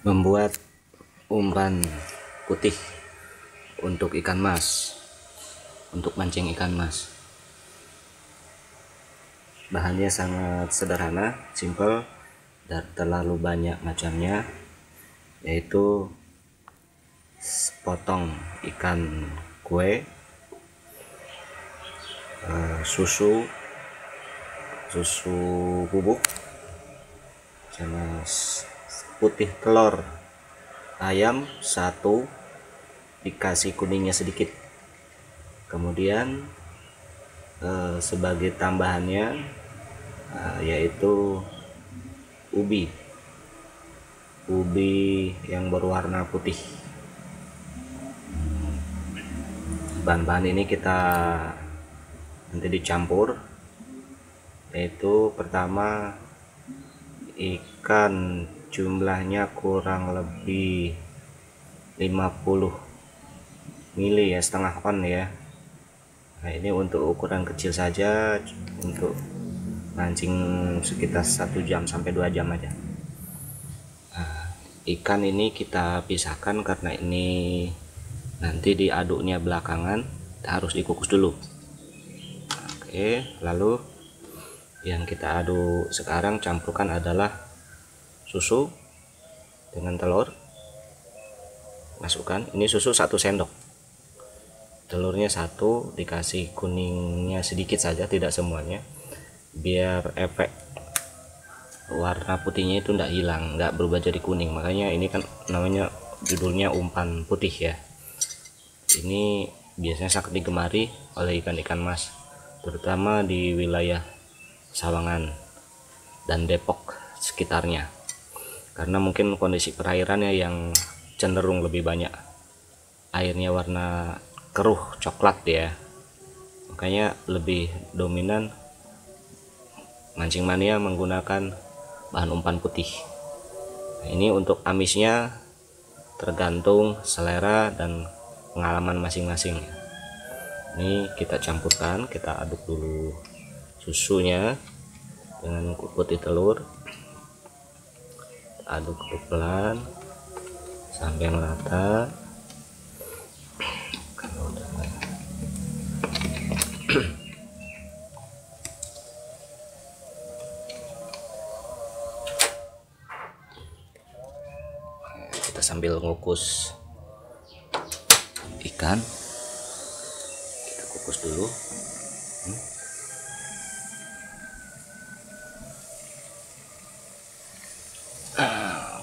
Membuat umpan putih untuk ikan mas, untuk mancing ikan mas. Bahannya sangat sederhana, simple, dan terlalu banyak macamnya, yaitu potong ikan kue, susu bubuk, sama putih telur ayam satu, dikasih kuningnya sedikit. Kemudian sebagai tambahannya yaitu ubi yang berwarna putih. Bahan-bahan ini kita nanti dicampur, yaitu pertama ikan jumlahnya kurang lebih 50 mili ya, setengah on ya. Nah, ini untuk ukuran kecil saja, untuk mancing sekitar 1 jam sampai 2 jam aja. Nah, ikan ini kita pisahkan karena ini nanti diaduknya belakangan, harus dikukus dulu. Oke, lalu yang kita aduk sekarang campurkan adalah susu dengan telur. Masukkan, ini susu 1 sendok, telurnya 1, dikasih kuningnya sedikit saja, tidak semuanya, biar efek warna putihnya itu tidak hilang, tidak berubah jadi kuning. Makanya ini kan namanya judulnya umpan putih ya. Ini biasanya sangat digemari oleh ikan-ikan mas, terutama di wilayah Sawangan dan Depok sekitarnya, karena mungkin kondisi perairannya yang cenderung lebih banyak airnya warna keruh coklat ya, makanya lebih dominan mancing mania menggunakan bahan umpan putih. Nah, ini untuk amisnya tergantung selera dan pengalaman masing-masing. Ini kita campurkan, kita aduk dulu susunya dengan putih telur, aduk pelan sampai merata. Kita sambil ngukus ikan, kita kukus dulu.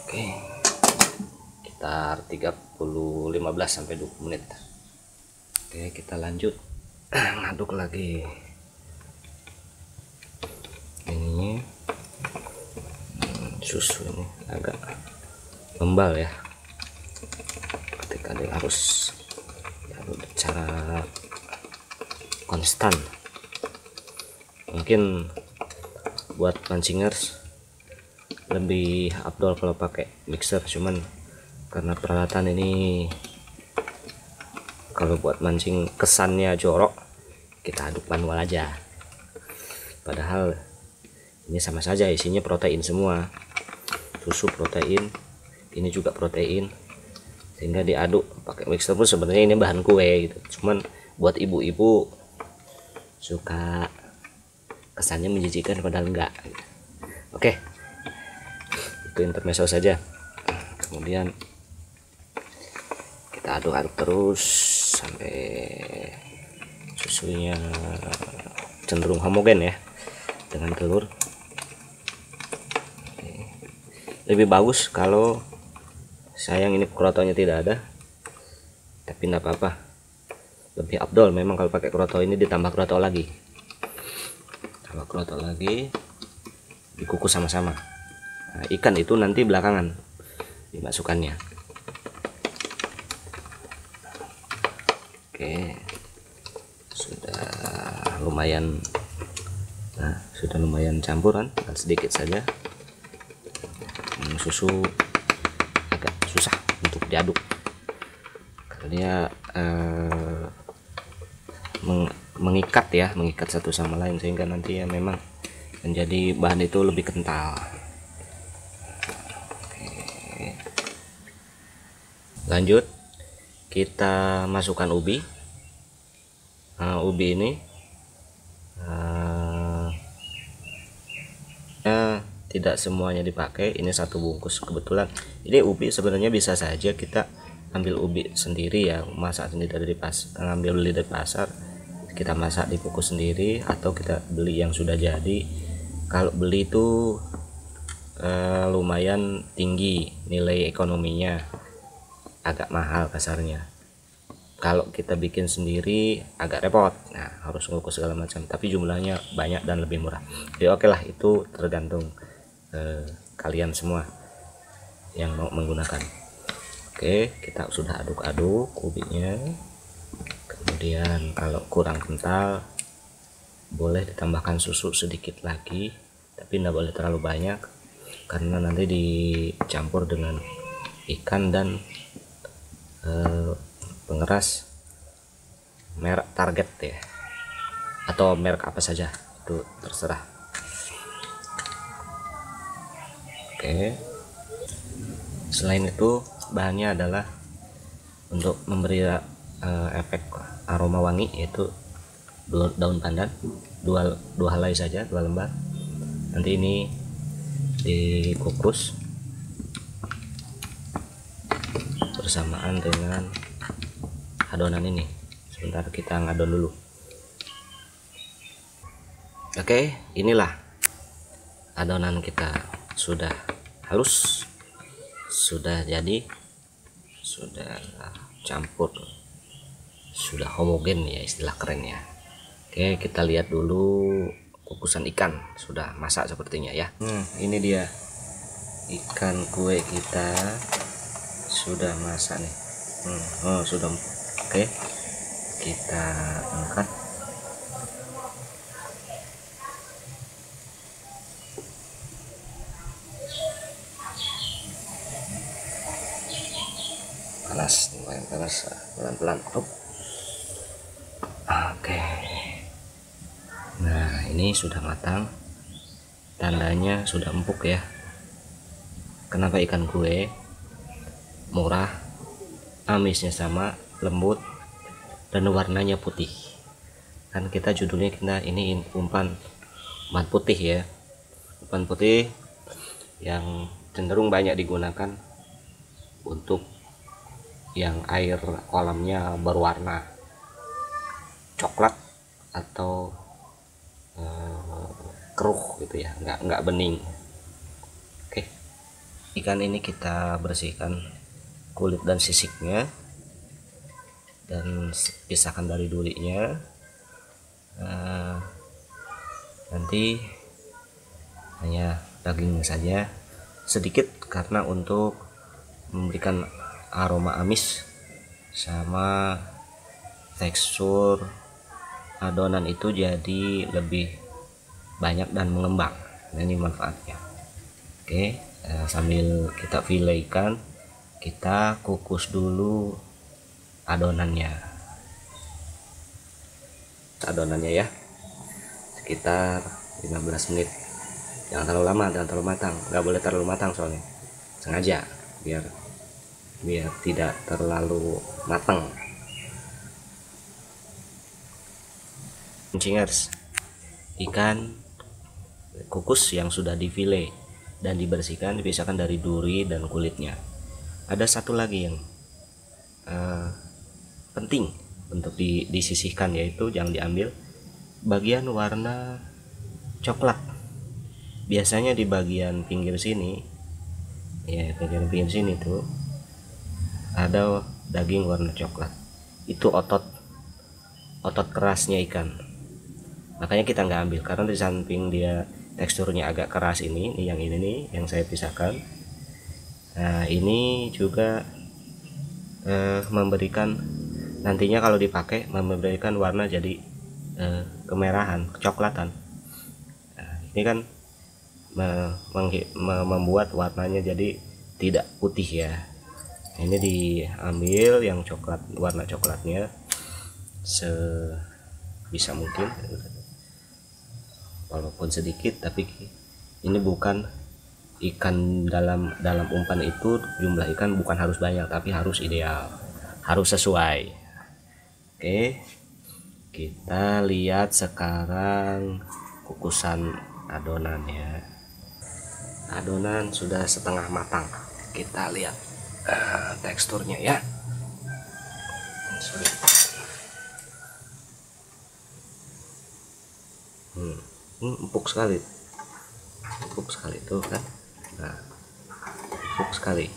Oke, sekitar 15 sampai 20 menit. Oke, kita lanjut ngaduk lagi ini. Susu ini agak membal ya, ketika dia harus diaduk secara konstan. Mungkin buat mancingers lebih afdol kalau pakai mixer, cuman karena peralatan ini kalau buat mancing kesannya jorok, kita aduk manual aja. Padahal ini sama saja, isinya protein semua, susu protein, ini juga protein, sehingga diaduk pakai mixer pun sebenarnya ini bahan kue gitu. Cuman buat ibu-ibu suka kesannya menjijikan padahal enggak. Oke, itu intermezzo saja. Kemudian kita aduk-aduk terus sampai susunya cenderung homogen ya dengan telur. Lebih bagus kalau sayang ini krotonya tidak ada, tapi tidak apa-apa, lebih afdol memang kalau pakai kroto ini, ditambah kroto lagi, dikukus sama-sama. Nah, ikan itu nanti belakangan dimasukkannya. Oke, sudah lumayan, sudah lumayan campuran, sedikit saja. Susu agak susah untuk diaduk karena dia mengikat satu sama lain, sehingga nanti ya memang menjadi bahan itu lebih kental. Oke, Lanjut kita masukkan ubi. Ubi ini tidak semuanya dipakai, ini satu bungkus. Kebetulan ini ubi sebenarnya bisa saja kita ambil ubi sendiri ya, masak sendiri dari ngambil beli dari pasar, kita masak dikukus sendiri, atau kita beli yang sudah jadi. Kalau beli itu lumayan tinggi nilai ekonominya, agak mahal kasarnya. Kalau kita bikin sendiri agak repot, nah harus ngukus segala macam, tapi jumlahnya banyak dan lebih murah. Jadi oke lah, itu tergantung kalian semua yang mau menggunakan. Oke, kita sudah aduk-aduk ubinya. Kemudian kalau kurang kental boleh ditambahkan susu sedikit lagi, tapi tidak boleh terlalu banyak karena nanti dicampur dengan ikan dan pengeras merek Target ya, atau merek apa saja itu terserah. Oke, selain itu bahannya adalah untuk memberi efek aroma wangi, yaitu daun pandan dua helai saja, 2 lembar. Nanti ini dikukus bersamaan dengan adonan ini. Sebentar kita ngadon dulu. Oke, inilah adonan kita, sudah halus, sudah jadi, sudah campur, sudah homogen ya istilah kerennya. Oke, kita lihat dulu kukusan ikan, sudah masak sepertinya ya. Ini dia ikan kue kita, sudah masak nih. Sudah. Oke, kita angkat. Panas, lumayan panas, pelan-pelan. Oke, nah ini sudah matang, tandanya sudah empuk ya. Kenapa ikan kue? Murah, amisnya sama, lembut, dan warnanya putih. Kan kita judulnya ini umpan putih ya, umpan putih yang cenderung banyak digunakan untuk yang air kolamnya berwarna coklat atau keruh gitu ya, nggak bening. Oke, ikan ini kita bersihkan kulit dan sisiknya dan pisahkan dari durinya. Nanti hanya dagingnya saja sedikit, karena untuk memberikan aroma amis sama tekstur adonan itu jadi lebih banyak dan mengembang. Nah, ini manfaatnya. Oke, sambil kita file ikan, kita kukus dulu adonannya ya, sekitar 15 menit. Jangan terlalu lama, jangan terlalu matang, nggak boleh terlalu matang soalnya, sengaja biar tidak terlalu matang. Cingers, ikan kukus yang sudah difile dan dibersihkan, dipisahkan dari duri dan kulitnya. Ada satu lagi yang penting untuk disisihkan, yaitu jangan diambil bagian warna coklat. Biasanya di bagian pinggir sini ya, bagian pinggir sini tuh ada daging warna coklat, itu otot kerasnya ikan. Makanya kita nggak ambil, karena di samping dia teksturnya agak keras, ini yang ini nih yang saya pisahkan. Nah, ini juga memberikan, nantinya kalau dipakai memberikan warna jadi kemerahan, kecoklatan. Nah, ini kan membuat warnanya jadi tidak putih ya. Ini diambil yang coklat, warna coklatnya sebisa mungkin, walaupun sedikit, tapi ini bukan ikan dalam umpan itu, jumlah ikan bukan harus banyak tapi harus ideal, harus sesuai. Oke, kita lihat sekarang kukusan adonannya. Adonan sudah setengah matang, kita lihat teksturnya ya. Empuk sekali tuh kan. Nah, empuk sekali.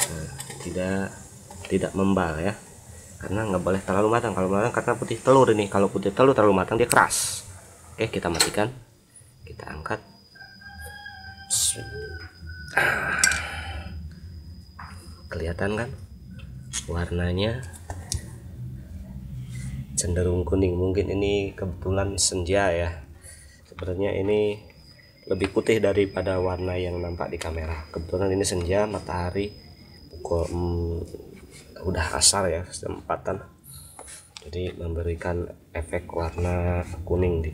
Nah, tidak membal ya, karena nggak boleh terlalu matang. Kalau matang karena putih telur ini, kalau putih telur terlalu matang dia keras. Oke, kita matikan, kita angkat. Kelihatan kan warnanya cenderung kuning. Mungkin ini kebetulan senja ya, sebenarnya ini lebih putih daripada warna yang nampak di kamera. Kebetulan ini senja, matahari pukul udah asar ya, sempatan, jadi memberikan efek warna kuning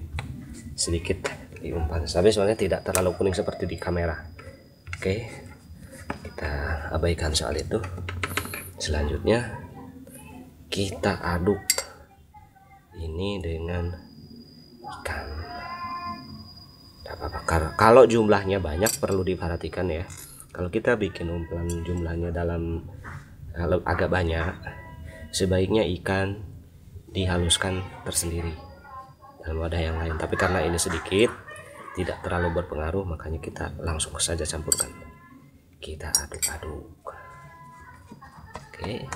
sedikit di umpan, tapi soalnya tidak terlalu kuning seperti di kamera. Oke, kita abaikan soal itu. Selanjutnya kita aduk ini dengan ikan. Kalau jumlahnya banyak perlu diperhatikan ya. Kalau kita bikin umpan jumlahnya agak banyak, sebaiknya ikan dihaluskan tersendiri dalam wadah yang lain. Tapi karena ini sedikit, tidak terlalu berpengaruh, makanya kita langsung saja campurkan. Kita aduk-aduk. Oke,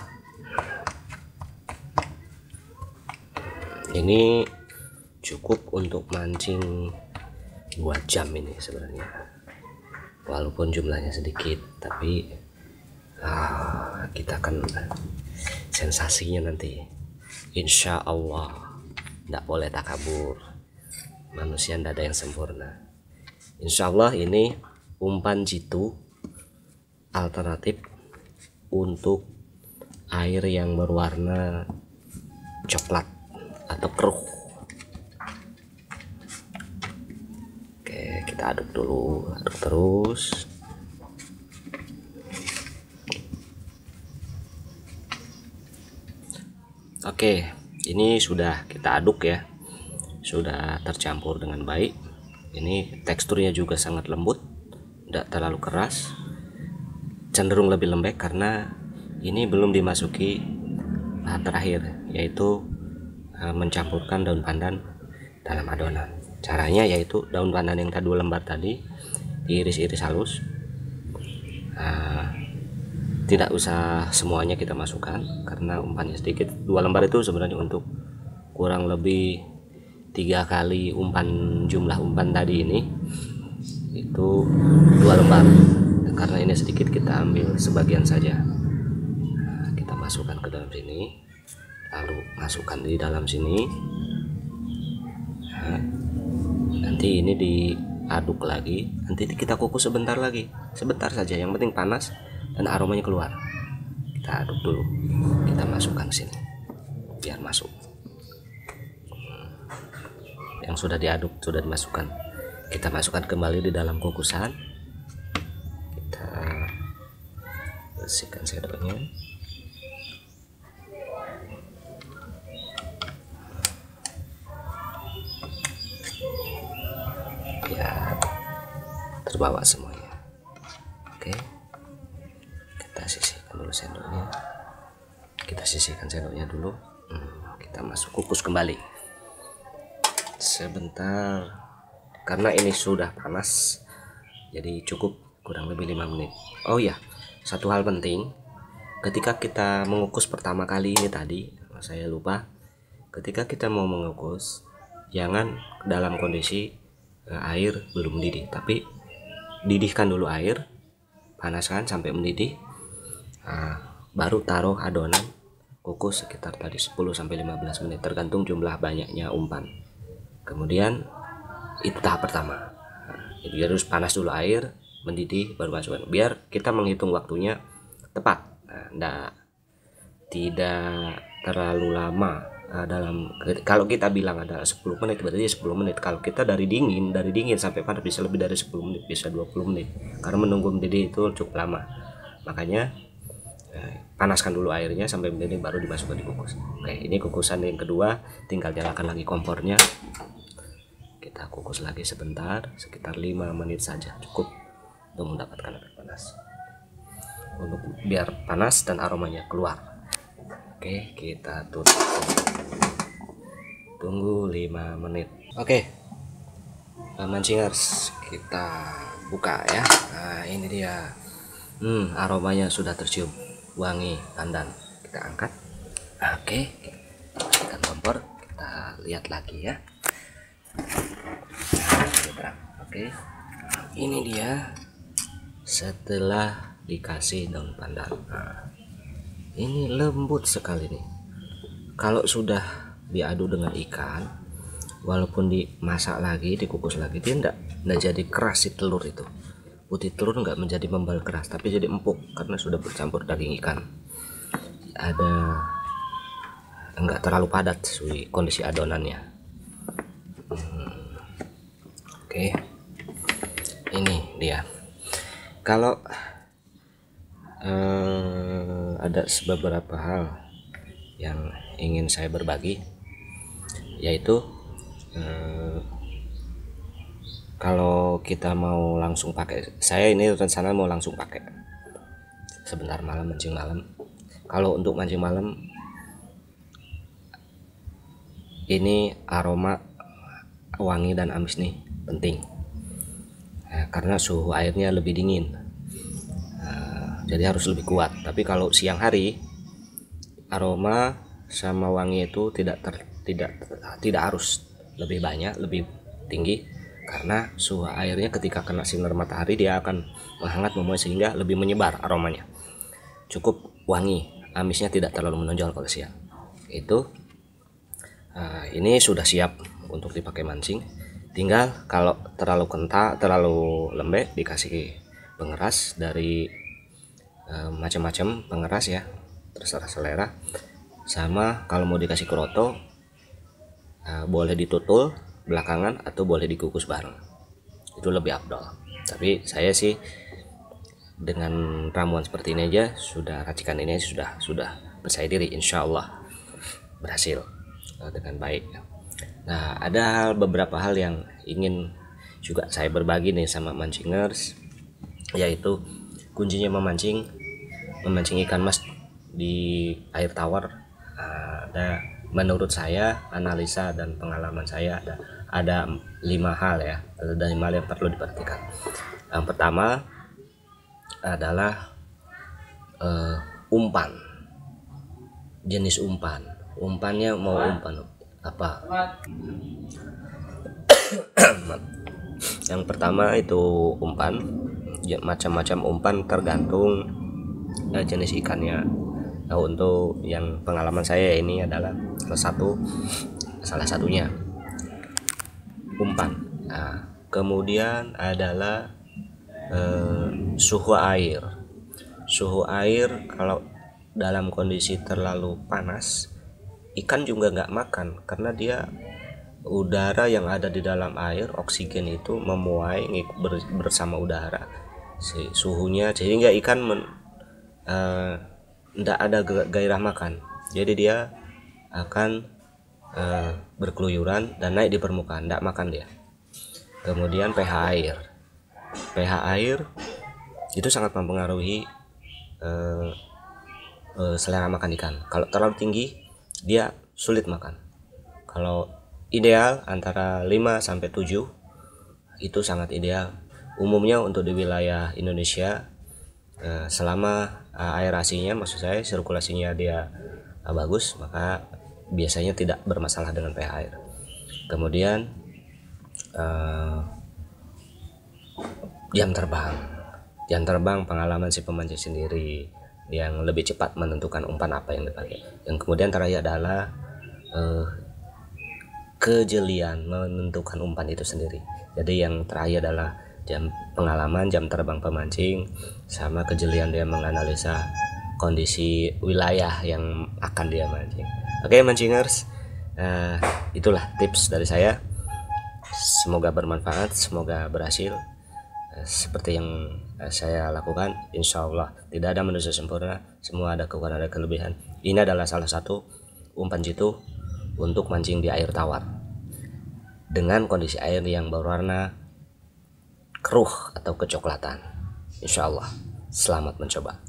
ini cukup untuk mancing 2 jam ini sebenarnya, walaupun jumlahnya sedikit, tapi kita akan sensasinya nanti, insya Allah. Tidak boleh takabur, manusia tidak ada yang sempurna. Insya Allah ini umpan jitu alternatif untuk air yang berwarna coklat atau keruh. Oke, kita aduk dulu, aduk terus. Oke, ini sudah kita aduk ya, sudah tercampur dengan baik. Ini teksturnya juga sangat lembut, tidak terlalu keras, cenderung lebih lembek karena ini belum dimasuki tahap terakhir, yaitu mencampurkan daun pandan dalam adonan. Caranya yaitu daun pandan yang 2 lembar tadi diiris-iris halus. Tidak usah semuanya kita masukkan karena umpannya sedikit. 2 lembar itu sebenarnya untuk kurang lebih 3 kali jumlah umpan tadi ini, itu 2 lembar. Karena ini sedikit, kita ambil sebagian saja. Kita masukkan ke dalam sini, lalu masukkan di dalam sini. Nanti ini diaduk lagi, nanti kita kukus sebentar lagi, sebentar saja, yang penting panas dan aromanya keluar. Kita aduk dulu, kita masukkan sini biar masuk. Yang sudah diaduk sudah dimasukkan, kita masukkan kembali di dalam kukusan. Kita bersihkan sendoknya. Ya, terbawa semuanya. Oke, kita sisihkan dulu sendoknya. Kita sisihkan sendoknya dulu. Kita masuk kukus kembali sebentar, karena ini sudah panas, jadi cukup kurang lebih 5 menit. Oh ya, satu hal penting, ketika kita mengukus pertama kali ini tadi, saya lupa, ketika kita mau mengukus jangan dalam kondisi air belum mendidih, tapi didihkan dulu air, panaskan sampai mendidih, baru taruh adonan, kukus sekitar tadi 10-15 menit tergantung jumlah banyaknya umpan. Kemudian itu tahap pertama. Jadi harus panas dulu air, mendidih, baru masukkan, biar kita menghitung waktunya tepat. Tidak terlalu lama kalau kita bilang ada 10 menit berarti 10 menit. Kalau kita dari dingin sampai panas bisa lebih dari 10 menit, bisa 20 menit, karena menunggu mendidih itu cukup lama. Makanya panaskan dulu airnya sampai mendidih baru dimasukkan di kukus. Oke, ini kukusan yang kedua, tinggal nyalakan lagi kompornya. Kita kukus lagi sebentar, sekitar 5 menit saja cukup untuk mendapatkan air panas, untuk biar panas dan aromanya keluar. Oke, kita tutup, tunggu 5 menit. Oke, mancingers, kita buka ya. Nah, ini dia. Aromanya sudah tercium, wangi pandan. Kita angkat. Oke, kita kompor, kita lihat lagi ya. Oke, ini dia setelah dikasih daun pandan. Nah, ini lembut sekali nih. Kalau sudah diadu dengan ikan, walaupun dimasak lagi, dikukus lagi, dia enggak jadi keras si telur itu. Putih telur enggak menjadi membal keras, tapi jadi empuk karena sudah bercampur daging ikan. Enggak terlalu padat kondisi adonannya. Oke, ini dia. Kalau ada beberapa hal yang ingin saya berbagi, yaitu kalau kita mau langsung pakai, saya ini rencana mau langsung pakai sebentar malam, mancing malam. Kalau untuk mancing malam ini aroma wangi dan amis nih penting, karena suhu airnya lebih dingin, jadi harus lebih kuat. Tapi kalau siang hari, aroma sama wangi itu tidak harus lebih banyak, lebih tinggi, karena suhu airnya ketika kena sinar matahari dia akan menghangat, memuai, sehingga lebih menyebar aromanya. Cukup wangi, amisnya tidak terlalu menonjol kalau siang. Itu ini sudah siap untuk dipakai mancing. Tinggal kalau terlalu kental, terlalu lembek, dikasih pengeras dari macam-macam pengeras ya, terserah selera. Sama kalau mau dikasih kroto, boleh ditutul belakangan atau boleh dikukus bareng, itu lebih afdol. Tapi saya sih dengan ramuan seperti ini aja, sudah racikan ini sudah percaya diri, insya Allah berhasil dengan baik. Nah, ada beberapa hal yang ingin juga saya berbagi nih sama mancingers, yaitu kuncinya memancing ikan mas di air tawar. Menurut saya, analisa dan pengalaman saya, ada 5 hal ya, ada 5 hal yang perlu diperhatikan. Yang pertama adalah umpan, jenis umpannya mau umpan apa. Yang pertama itu umpan, macam-macam umpan tergantung jenis ikannya. Nah, untuk yang pengalaman saya ini adalah salah satunya umpan. Nah, kemudian adalah suhu air. Kalau dalam kondisi terlalu panas, ikan juga nggak makan, karena dia udara yang ada di dalam air, oksigen itu memuai bersama udara suhunya, sehingga ikan tidak ada gairah makan. Jadi dia akan berkeluyuran dan naik di permukaan, tidak makan dia. Kemudian pH air itu sangat mempengaruhi selera makan ikan. Kalau terlalu tinggi dia sulit makan. Kalau ideal antara 5-7 itu sangat ideal. Umumnya untuk di wilayah Indonesia, selama aerasinya, maksud saya sirkulasinya dia bagus, maka biasanya tidak bermasalah dengan pH air. Kemudian jam terbang pengalaman si pemancing sendiri yang lebih cepat menentukan umpan apa yang dipakai. Yang kemudian terakhir adalah kejelian menentukan umpan itu sendiri. Jadi yang terakhir adalah pengalaman, jam terbang pemancing, sama kejelian dia menganalisa kondisi wilayah yang akan dia mancing. Oke, mancingers, Itulah tips dari saya, semoga bermanfaat, semoga berhasil. Seperti yang saya lakukan, insya Allah tidak ada manusia sempurna, semua ada kekurangan, ada kelebihan. Ini adalah salah satu umpan jitu untuk mancing di air tawar dengan kondisi air yang berwarna keruh atau kecoklatan. Insya Allah, selamat mencoba.